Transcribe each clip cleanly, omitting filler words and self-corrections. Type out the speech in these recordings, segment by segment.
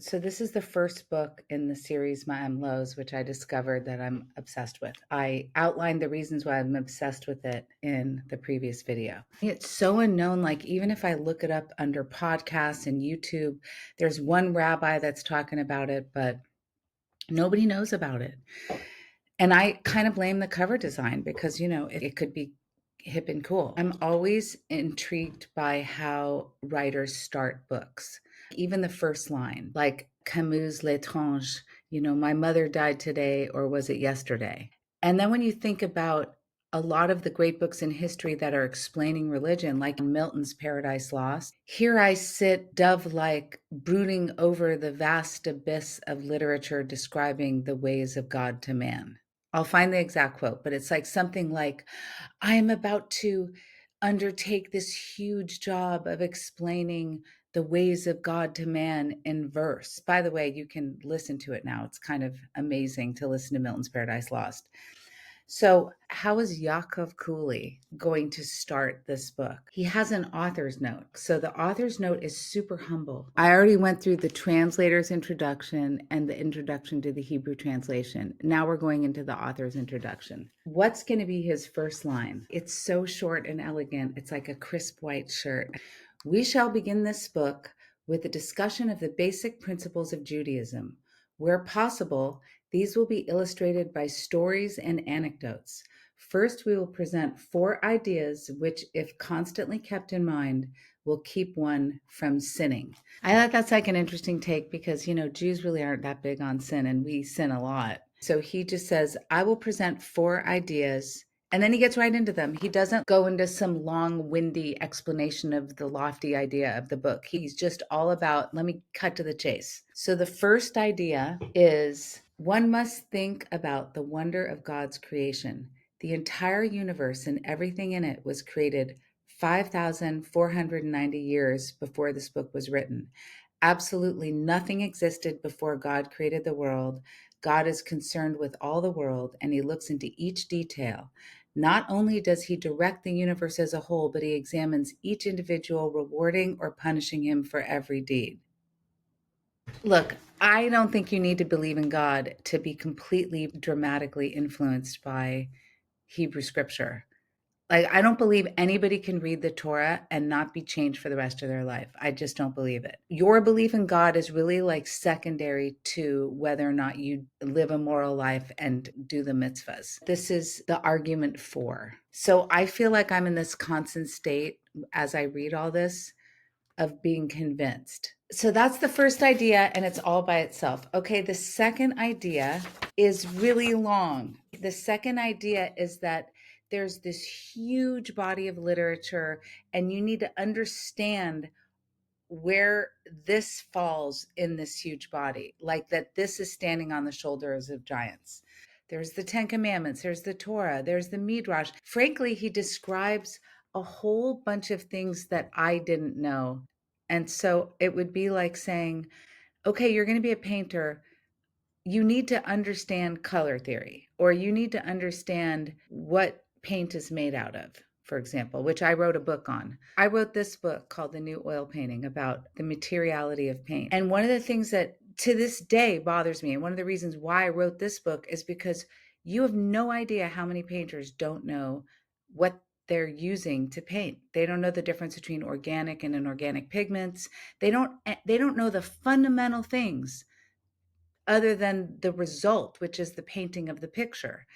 So this is the first book in the series Ma'am Lows, which I discovered that I'm obsessed with. I outlined the reasons why I'm obsessed with it in the previous video. It's so unknown, like even if I look it up under podcasts and YouTube, there's one rabbi that's talking about it, but nobody knows about it. And I kind of blame the cover design because, it could be hip and cool. I'm always intrigued by how writers start books. Even the first line, like Camus' L'étrange, my mother died today, or was it yesterday? And then when you think about a lot of the great books in history that are explaining religion, like Milton's Paradise Lost, here I sit dove like, brooding over the vast abyss of literature describing the ways of God to man. I'll find the exact quote, but it's like something like, I am about to undertake this huge job of explaining the ways of God to man in verse. By the way, you can listen to it now. It's kind of amazing to listen to Milton's Paradise Lost. So, how is Yaakov Culi going to start this book? He has an author's note. So, the author's note is super humble. I already went through the translator's introduction and the introduction to the Hebrew translation. Now we're going into the author's introduction. What's going to be his first line? It's so short and elegant. It's like a crisp white shirt. We shall begin this book with a discussion of the basic principles of Judaism. Where possible, these will be illustrated by stories and anecdotes. First, we will present 4 ideas which, if constantly kept in mind, will keep one from sinning. I thought that's like an interesting take because, Jews really aren't that big on sin and we sin a lot. So he just says, I will present 4 ideas. And then he gets right into them. He doesn't go into some long, windy explanation of the lofty idea of the book. He's just all about, let me cut to the chase. So the first idea is one must think about the wonder of God's creation. The entire universe and everything in it was created 5,490 years before this book was written. Absolutely nothing existed before God created the world. God is concerned with all the world, and he looks into each detail. Not only does he direct the universe as a whole, but he examines each individual, rewarding or punishing him for every deed. Look, I don't think you need to believe in God to be completely dramatically influenced by Hebrew scripture. Like, I don't believe anybody can read the Torah and not be changed for the rest of their life. I just don't believe it. Your belief in God is really like secondary to whether or not you live a moral life and do the mitzvahs. This is the argument for. So I feel like I'm in this constant state as I read all this of being convinced. So that's the first idea, and it's all by itself. Okay, the second idea is really long. The second idea is that there's this huge body of literature, and you need to understand where this falls in this huge body, like that this is standing on the shoulders of giants. There's the 10 Commandments, there's the Torah, there's the Midrash. Frankly, he describes a whole bunch of things that I didn't know. And so it would be like saying, okay, you're going to be a painter. You need to understand color theory, or you need to understand what paint is made out of, for example, which I wrote a book on. I wrote this book called The New Oil Painting about the materiality of paint. And one of the things that to this day bothers me, and one of the reasons why I wrote this book, is because you have no idea how many painters don't know what they're using to paint. They don't know the difference between organic and inorganic pigments. They don't know the fundamental things other than the result, which is the painting of the picture.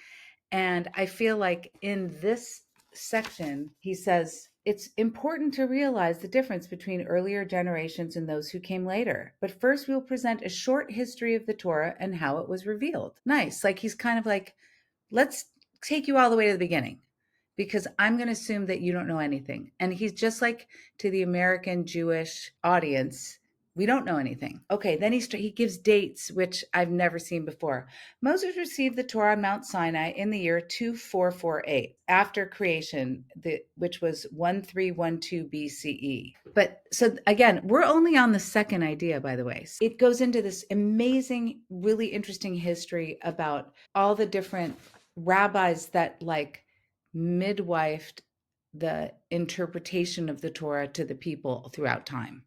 And I feel like in this section, he says, it's important to realize the difference between earlier generations and those who came later. But first, we'll present a short history of the Torah and how it was revealed. Nice. Like he's kind of like, let's take you all the way to the beginning because I'm going to assume that you don't know anything. And he's just like to the American Jewish audience, we don't know anything. Okay, then he gives dates, which I've never seen before. Moses received the Torah on Mount Sinai in the year 2448 after creation, which was 1312 BCE. But so again, we're only on the second idea, by the way. It goes into this amazing, really interesting history about all the different rabbis that like midwifed the interpretation of the Torah to the people throughout time.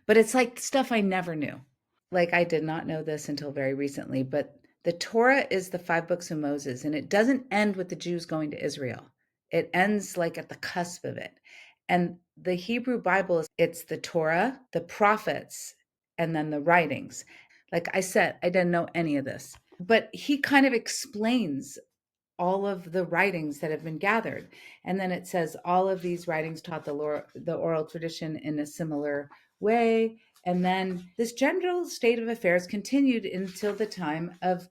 But it's like stuff I never knew. Like, I did not know this until very recently, but the Torah is the 5 books of Moses, and it doesn't end with the Jews going to Israel. It ends like at the cusp of it. And the Hebrew Bible it's the Torah, the prophets, and then the writings. Like I said, I didn't know any of this, but he kind of explains all of the writings that have been gathered. And then it says all of these writings taught the oral tradition in a similar way. And then this general state of affairs continued until the time of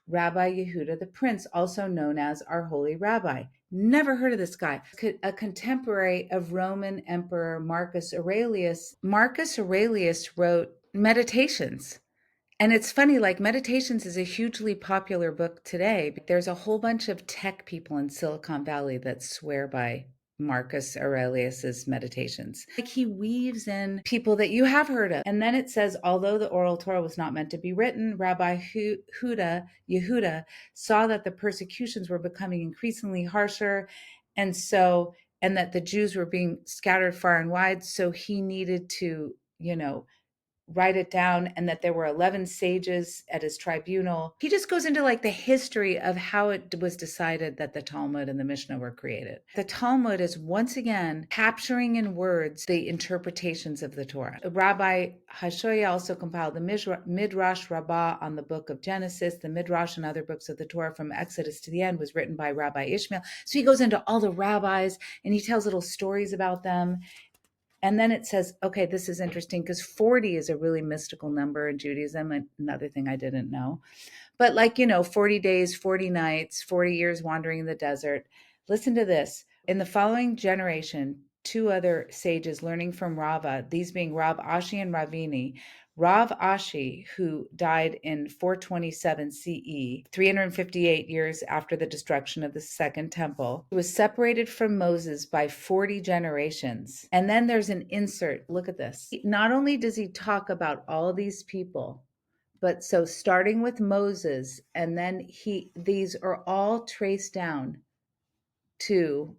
Rabbi Yehuda the Prince, also known as our Holy Rabbi. Never heard of this guy. A contemporary of Roman Emperor Marcus Aurelius. Marcus Aurelius wrote Meditations. And it's funny, like Meditations is a hugely popular book today. There's a whole bunch of tech people in Silicon Valley that swear by Marcus Aurelius's Meditations. Like he weaves in people that you have heard of. And then it says, although the oral Torah was not meant to be written, Rabbi Yehuda saw that the persecutions were becoming increasingly harsher. And that the Jews were being scattered far and wide. So he needed to, write it down, and that there were 11 sages at his tribunal. He just goes into like the history of how it was decided that the Talmud and the Mishnah were created. The Talmud is once again capturing in words the interpretations of the Torah. Rabbi Hashoya also compiled the Midrash Rabbah on the book of Genesis. The Midrash and other books of the Torah from Exodus to the end was written by Rabbi Ishmael. So he goes into all the rabbis and he tells little stories about them. And then it says, okay, this is interesting because 40 is a really mystical number in Judaism, another thing I didn't know. But 40 days, 40 nights, 40 years wandering in the desert. Listen to this. In the following generation, 2 other sages learning from Rava, these being Rav Ashi and Ravini. Rav Ashi, who died in 427 CE, 358 years after the destruction of the Second Temple, was separated from Moses by 40 generations. And then there's an insert. Look at this. Not only does he talk about all these people, but so starting with Moses, and then these are all traced down to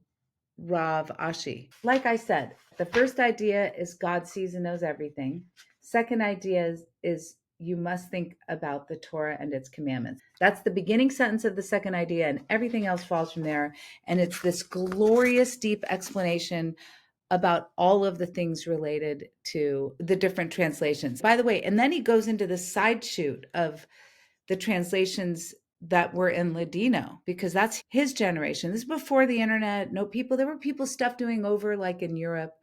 Rav Ashi. Like I said, the first idea is God sees and knows everything. Second idea is you must think about the Torah and its commandments. That's the beginning sentence of the second idea, and everything else falls from there. And it's this glorious, deep explanation about all of the things related to the different translations. By the way, and then he goes into the side shoot of the translations that were in Ladino, because that's his generation. This is before the internet. There were people stuff doing over like in Europe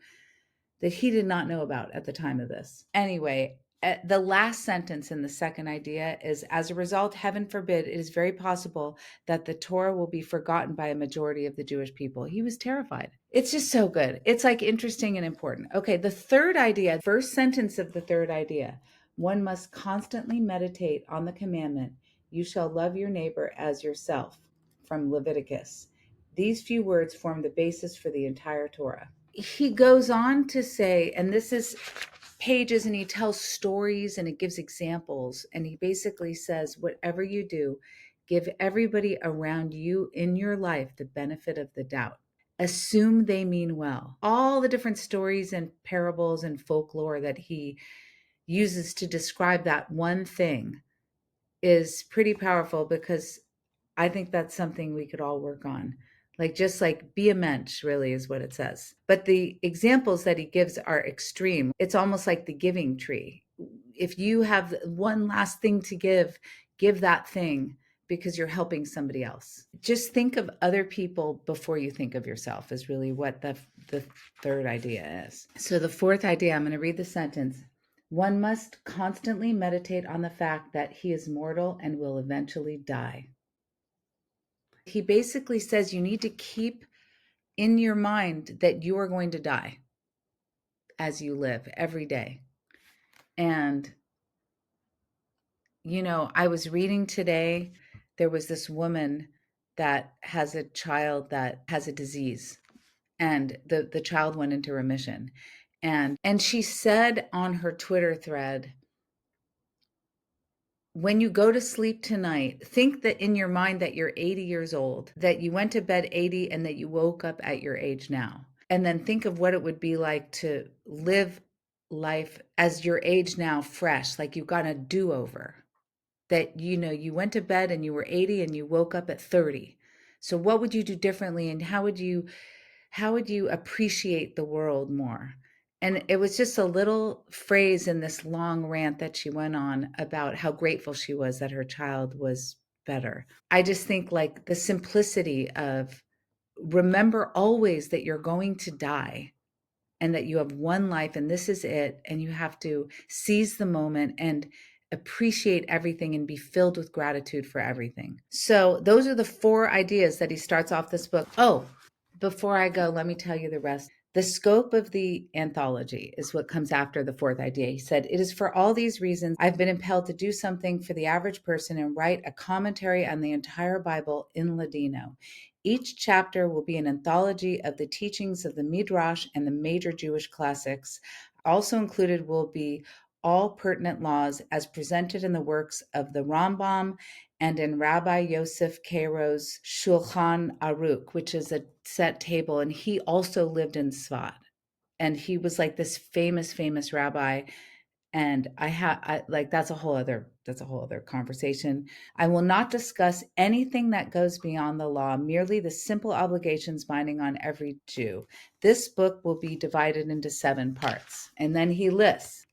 that he did not know about at the time of this. Anyway, the last sentence in the second idea is, as a result, heaven forbid, it is very possible that the Torah will be forgotten by a majority of the Jewish people. He was terrified. It's just so good. It's like interesting and important. Okay, the third idea, first sentence of the third idea, one must constantly meditate on the commandment, you shall love your neighbor as yourself, from Leviticus. These few words form the basis for the entire Torah. He goes on to say, and this is pages, and he tells stories and it gives examples. And he basically says, whatever you do, give everybody around you in your life the benefit of the doubt. Assume they mean well. All the different stories and parables and folklore that he uses to describe that one thing is pretty powerful, because I think that's something we could all work on. Just be a mensch, really, is what it says. But the examples that he gives are extreme. It's almost like the giving tree. If you have one last thing to give that thing, because you're helping somebody else. Just think of other people before you think of yourself, is really what the third idea is. So the fourth idea, I'm going to read the sentence. One must constantly meditate on the fact that he is mortal and will eventually die. He basically says you need to keep in your mind that you are going to die as you live every day. And, I was reading today, there was this woman that has a child that has a disease, and the child went into remission. And she said on her Twitter thread, when you go to sleep tonight, think that in your mind that you're 80 years old, that you went to bed 80 and that you woke up at your age now. And then think of what it would be like to live life as your age now fresh, like you got a do-over, that you went to bed and you were 80 and you woke up at 30. So what would you do differently, and how would you appreciate the world more? And it was just a little phrase in this long rant that she went on about how grateful she was that her child was better. I just think like the simplicity of, remember always that you're going to die and that you have one life and this is it, and you have to seize the moment and appreciate everything and be filled with gratitude for everything. So those are the 4 ideas that he starts off this book. Oh, before I go, let me tell you the rest. The scope of the anthology is what comes after the 4th idea. He said, "It is for all these reasons I've been impelled to do something for the average person and write a commentary on the entire Bible in Ladino. Each chapter will be an anthology of the teachings of the Midrash and the major Jewish classics. Also included will be all pertinent laws as presented in the works of the Rambam and in Rabbi Yosef Caro's Shulchan Aruch, which is a set table. And he also lived in Sfat. And he was like this famous rabbi. And I like, that's a whole other conversation. I will not discuss anything that goes beyond the law, merely the simple obligations binding on every Jew. This book will be divided into 7 parts." And then he lists.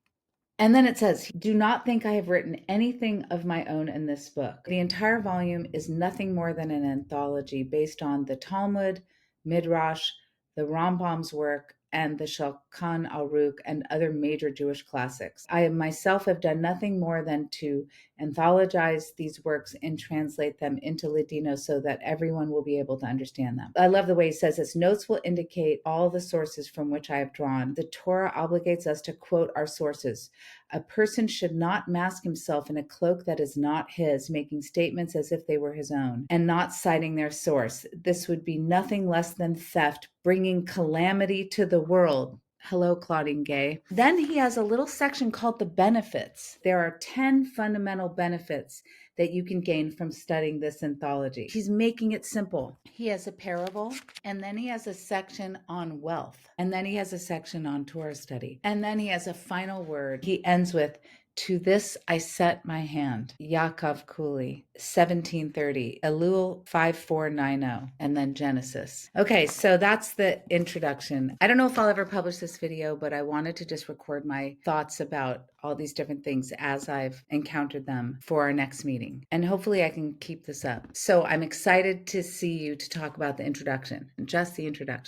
And then it says, "Do not think I have written anything of my own in this book. The entire volume is nothing more than an anthology based on the Talmud, Midrash, the Rambam's work, and the Shulchan Aruch and other major Jewish classics. I myself have done nothing more than to anthologize these works and translate them into Ladino so that everyone will be able to understand them." I love the way he says this. "Notes will indicate all the sources from which I have drawn. The Torah obligates us to quote our sources. A person should not mask himself in a cloak that is not his, making statements as if they were his own, and not citing their source. This would be nothing less than theft, bringing calamity to the world." Hello, Claudine Gay. Then he has a little section called the benefits. There are 10 fundamental benefits that you can gain from studying this anthology. He's making it simple. He has a parable, and then he has a section on wealth, and then he has a section on Torah study, and then he has a final word. He ends with, "To this I set my hand." Yaakov Culi, 1730, Elul 5490, and then Genesis. Okay, so that's the introduction. I don't know if I'll ever publish this video, but I wanted to just record my thoughts about all these different things as I've encountered them for our next meeting. And hopefully I can keep this up. So I'm excited to see you to talk about the introduction, just the introduction.